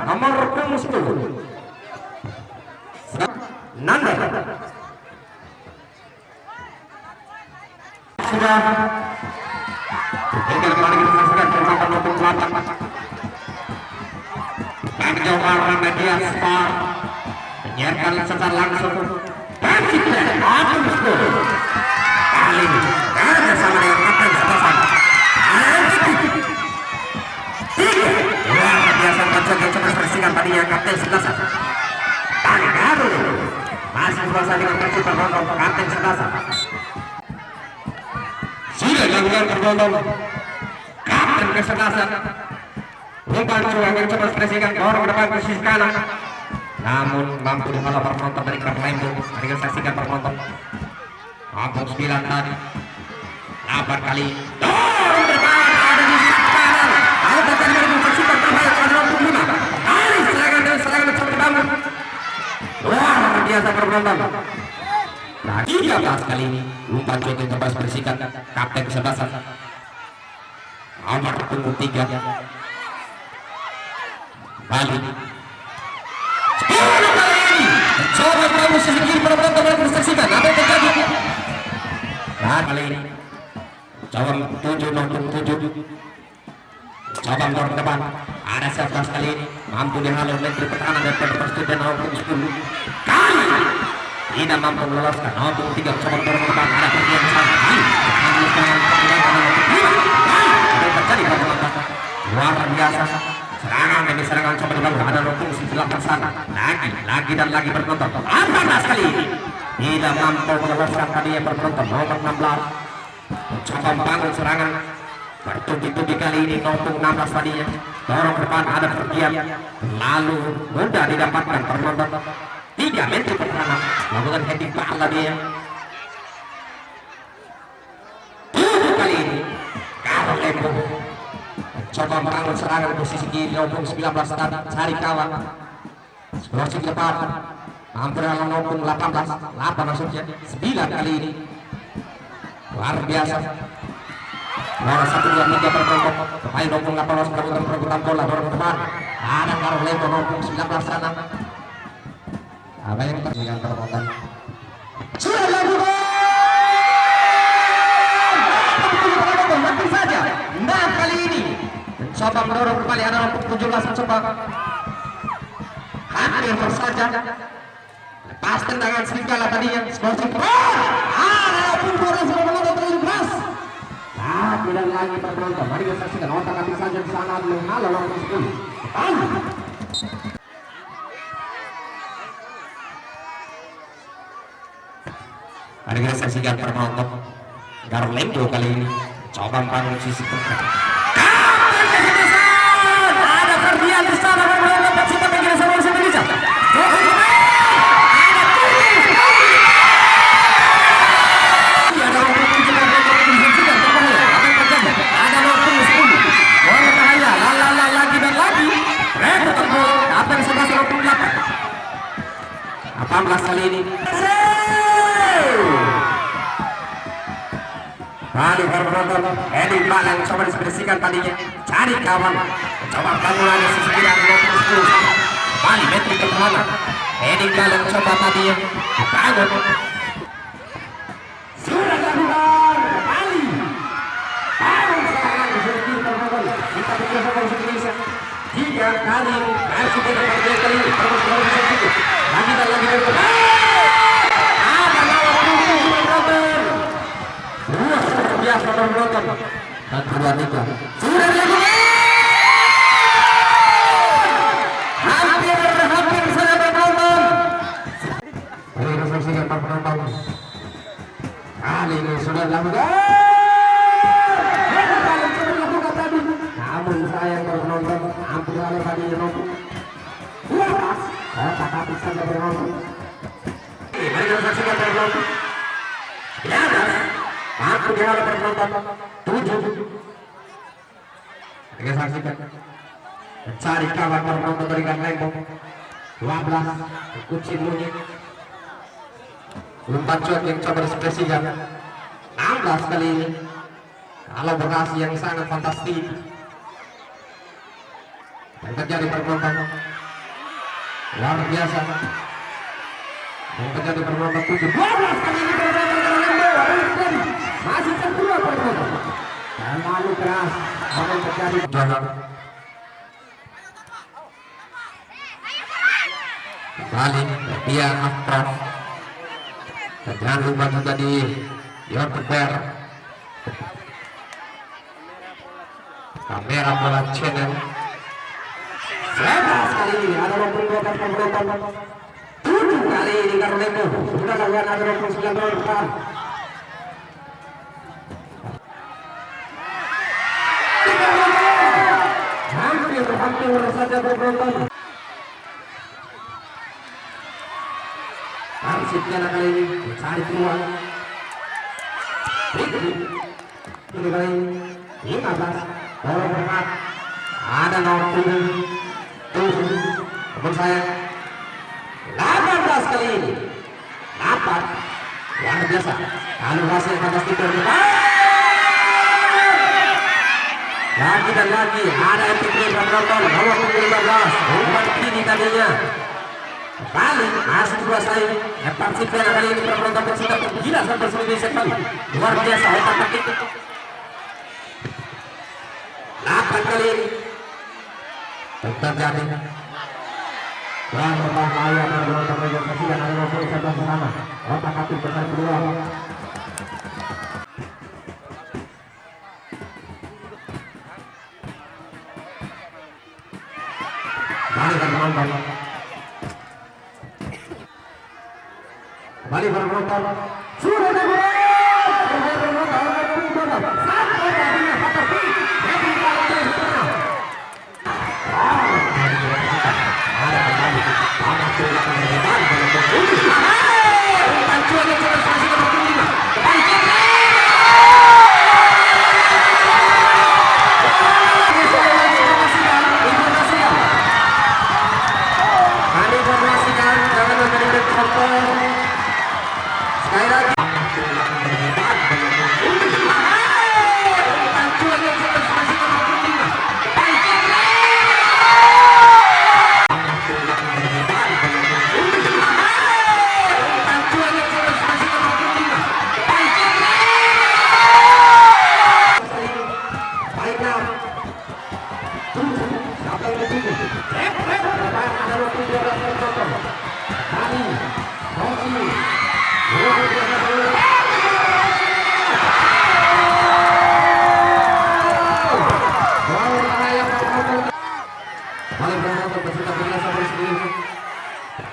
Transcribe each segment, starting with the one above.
nomor punggung 10 Nanda sudah tinggal kembali kita saksikan bersama nomor 8 Bang Jawara Media Sport menyiarkan secara langsung Persiband Agung Skor kali ini bersama dengan kapten Sebasan luar biasa mencoba membersihkan tadinya kapten Sebasan tadi baru masih berusaha dengan Persiband kapten Sebasan sudah dilakukan pergolongan kapten Kesebelasan umpan coba mencoba ekspresikan dorong ke depan ke sisi kanan namun mampu dihalau penonton dari Karlembo. Mari kita saksikan penonton Ampung 9 tadi 8 kali dorong ke depan ada di sisi kanan lalu datang dari menyaksikan terbaik ada 25 kali serangan dan serangan mencoba dibangun luar biasa penonton. Nah, 13 kali ini umpan coba coba ekspresikan kapten Kesebelasan nomor punggung 3 Bali 10 kali ini mencoba melakukan sisi kiri penonton yang bersaksikan apa yang terjadi. Nah kali ini coba 7 nonton 7 coba mendorong ke depan ada 11 kali ini mampu dihalau menteri pertahanan dan persatuan Agung 10 kali tidak mampu meloloskan Agung 3 coba mendorong ke depan ada pergian besar kali ada terjadi penonton luar biasa serangan demi serangan coba dibangun ada rokok di belakang sana lagi dan lagi berpenonton 18 kali ini tidak mampu meloloskan tadi yang berpenonton nomor 16 coba membangun serangan bertubi-tubi kali ini nomor 16 tadinya dorong ke depan ada pergian lalu mudah didapatkan penonton 3 menteri pertahanan lakukan heading pala dia 7 kali ini kalau Lembo coba membangun serangan di posisi kiri nomor 19 cari kawan eksplosif ke depan mampu dalam nomor 18 8 maksudnya 9 kali ini luar biasa nomor 1 2 3 berkelompok pemain nomor 18 perebutan bola dorong ke depan ada Karo Lembo nomor 19 sana apa yang terjadi terpotan sudah dilakukan mati saja 6 kali ini coba mendorong kembali ada nomor 17 mencoba hampir saja lepas tendangan serigala tadi yang sportif ada pun bola sudah menonton terlalu keras tidak lagi penonton mari kita saksikan otak atik saja di sana menghalau nomor 10 mari kita saksikan penonton Garlembo kali ini coba membangun sisi tengah ada perdian di sana membangun Persita Megina sama Indonesia ada nomor 10 bola bahaya lagi dan lagi rekor gol kapten 18 kali ini Bali berpenonton heading bal yang coba dispersisikan tadinya cari kawan coba bangunan di sisi kiri nomor 10 Bali metri pertahanan heading bal yang coba tadinya bangun sudah dilakukan Bali bangun serangan di sisi kiri pertahanan kita pikir sama Indonesia 3 kali masih berdepan kali lagi dan lagi biasa penonton dan kedua tiga sudah dilakukan hampir saja penonton ini saksikan penonton kali ini sudah dilakukan namun sayang penonton hampir oleh tadi nomor 12 otak habis saja penonton mari kita saksikan penonton ya aku dihalau penonton 7 kita saksikan mencari kawan penonton dari Garlembo 12 kucing monyet umpan cuek yang coba dispersisikan 16 kali ini kalau Bekasi yang sangat fantastis yang terjadi perbuatan luar biasa. Yang terjadi perbuatan 7 12 kali ini perbuatan terlalu masih kedua perbuatan dan lalu keras yang terjadi jalan. Kembali dia Afraf. Jangan lupa juga di YouTube Kamera Bola Channel. Bebas kali ini ada 22 perbuatan 7 kali ini Carlembo sudah lakukan ada 29 tahun depan. Hampir saja perbuatan. Persibnya kali ini mencari peluang. Ini kali 15 bola berkat ada nomor 7 teman saya 18 kali ini dapat luar biasa kalau hasil fantastik lagi dan lagi ada epic play penonton nomor 15 umpan kini tadinya kembali masih dikuasai Persibnya kali ini penonton bersikap gila sampai 9 sekali luar biasa otak atik 8 kali ini terjadi dan berbahaya penonton menyaksikan ada 21 sana otak atik besar kedua. Kembali penonton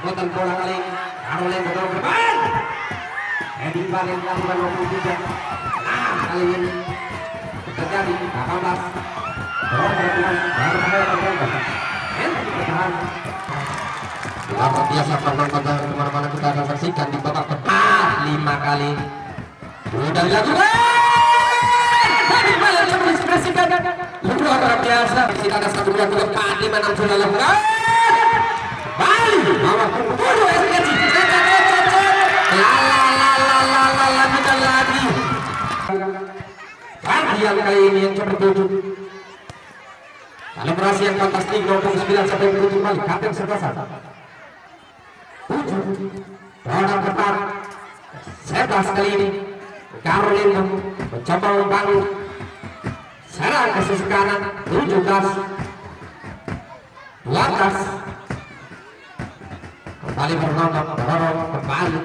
sudah bola kali Caroline betul bermain Edin Balen melakukan 23 kali ini terjadi 18 luar biasa penonton kemana-mana kita akan saksikan di babak pertama 5 kali sudah dilakukan luar biasa kita ada 1 2 3 4 5 6 sudah lakukan Bali bawa kumpul SKC kita lagi bagian kali ini yang ke-7 kalibrasi yang fantastik 29 sampai 7 kali kapten serbasan 7 rodang ketat 11 kali ini Caroline mencoba membangun serang ke sisi kanan 17 12 kembali bernonton dorong kembali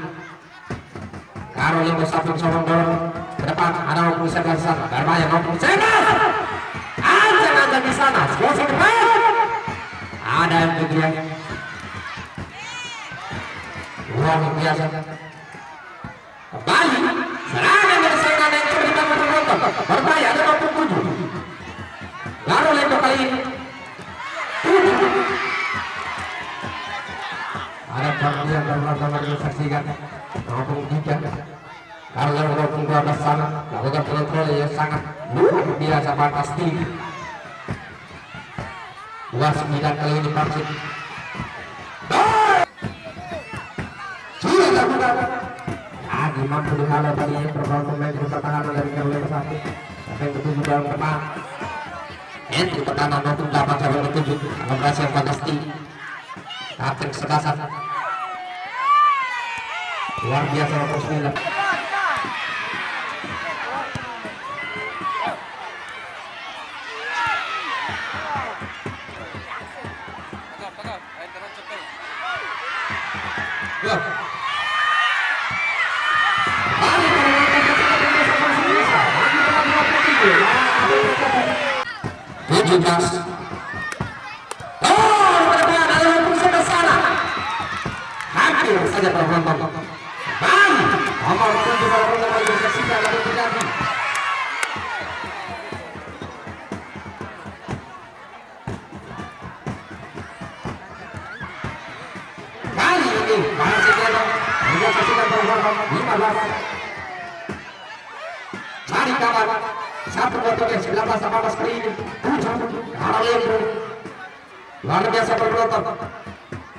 Caroline bersatu sorong dorong ke depan ada nomor 11 sana berbahaya nomor 11 ada di sana ada yang bagian luar biasa kembali serangan dari sana yang terlibat penonton berbahaya ada nomor 7 Caroline kali ini ada perhatian dan langsung disaksikan maupun tidak karena walaupun 12 sana lakukan kontrol yang sangat luar biasa fantastik 29 kali ini Persib sudah lakukan lagi mampu dihalau tadi yang berbau pemain di pertahanan dari Caroline 1 sampai ke 7 dalam depan Entry pertahanan maupun dapat cabang ditunjuk operasi yang fantastik kapten Sekasat luar biasa nomor 9. Hampir saja penonton. Nomor 7 kalau mencoba disaksikan lalu terjadi. Kali ini masih ada disaksikan penonton 15. Cari kabar 1-2-3 19-18 kali ini 7 Aralendo luar biasa penonton.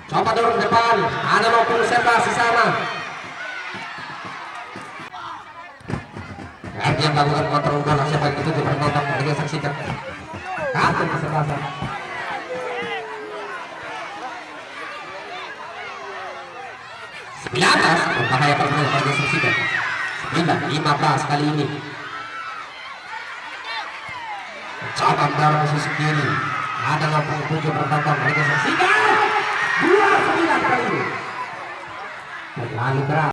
Coba dorong ke depan, ada 50 setas di sana. Yang melakukan kontrol bola siapa yang itu penonton kita saksikan. Kapten kesebelasan. Atas berbahaya permainan kita saksikan. 15 kali ini. Coba dorong sisi kiri. Ada 67 penonton kita saksikan. 29 kali ini. Lalu berat.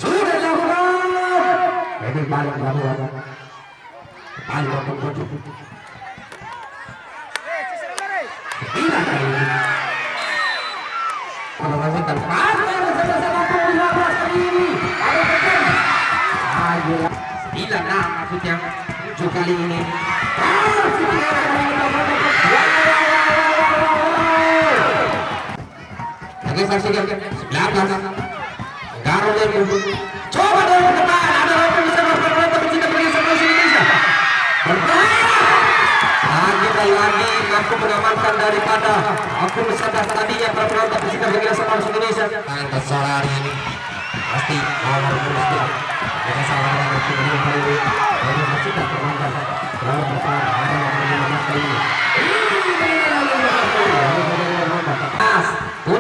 Sudah dilakukan. Ini balik balik. Balik tujuh. Tidak kali ini. Kalau masih terpas, bersama-sama 15 kali ini. Ayo, 9 maksudnya 7 kali ini. Lagi saksikan 19 Garut coba dorong ke depan ada orang bisa berpenonton bercinta bagi seluruh Indonesia berbahaya lagi mampu mengamankan daripada aku sebelas tadinya berpenonton bercinta bagi seluruh Indonesia angkat soal hari ini pasti nomor 19 bisa salah dengan tim kali ini bercinta penonton berlalu depan ada nomor 15 kali ini 17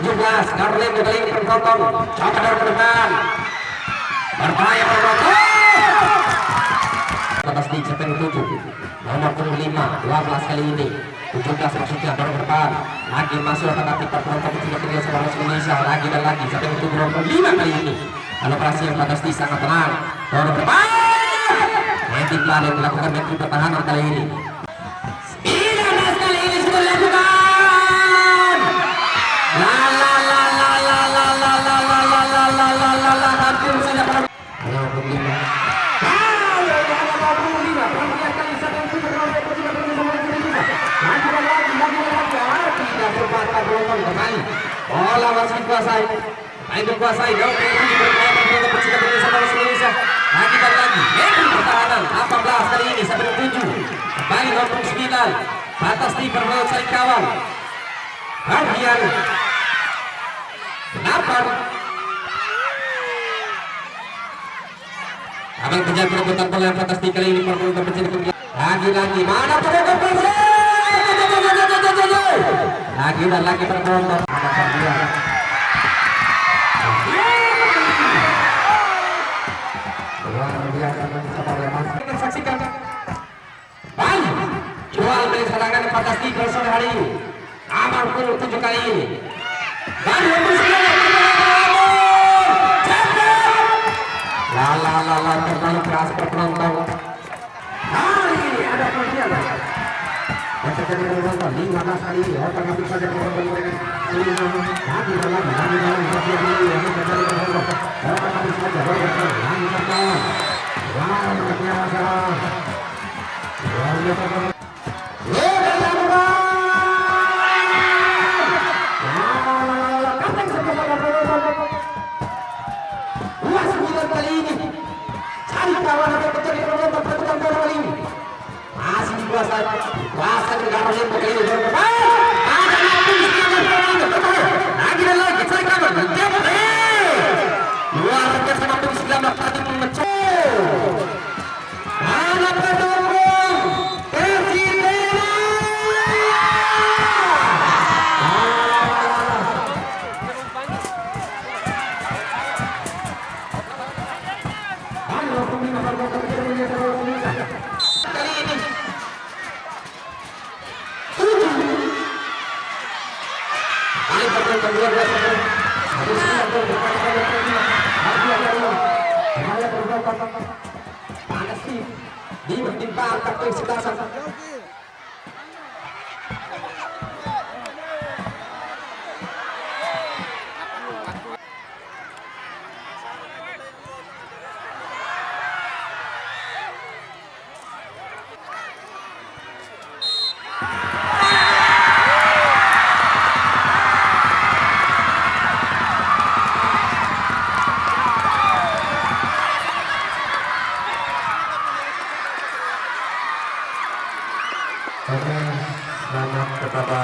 Garlen kali ini penonton coba dorong ke depan berbahaya penonton atas di CPN 7 nomor 25 12 kali ini 17 maksudnya dorong ke depan lagi masuk tetapi penonton juga tidak seluruh Indonesia lagi dan lagi CPN 7 nomor 5 kali ini lalu operasi yang fantastis sangat tenang dorong ke depan nanti plan yang dilakukan menteri pertahanan kali ini 19 kali ini sudah dilakukan hampir saja pada 25 bola masih dikuasai main dikuasai jauh Indonesia lagi dan lagi pertahanan 18 kali ini sampai 7 kembali nomor 9 batas di bermain saing kawan bagian 8 abang kejar perebutan bola yang fantastik kali ini perlu berpecah lagi mana perebutan lagi dan lagi penonton saksikan Bali jual beli serangan fantastik bersama hari ini aman 7 kali ini Bali la terlalu keras penonton hari ini ada penonton yang terjadi penonton 15 kali ini orang ngambil saja penonton mereka lagi dalam yang terjadi penonton orang ngambil saja lagi tertawan wow biasa luar biasa masih dikuasai kuasa negara yang begini ada tidak lagi cari kanan dapat luar biasa mampu selamat tadi memecah anak pendukung Persibela. Kali ini ditimpang kartu sebelah sana. Oke, selamat kepada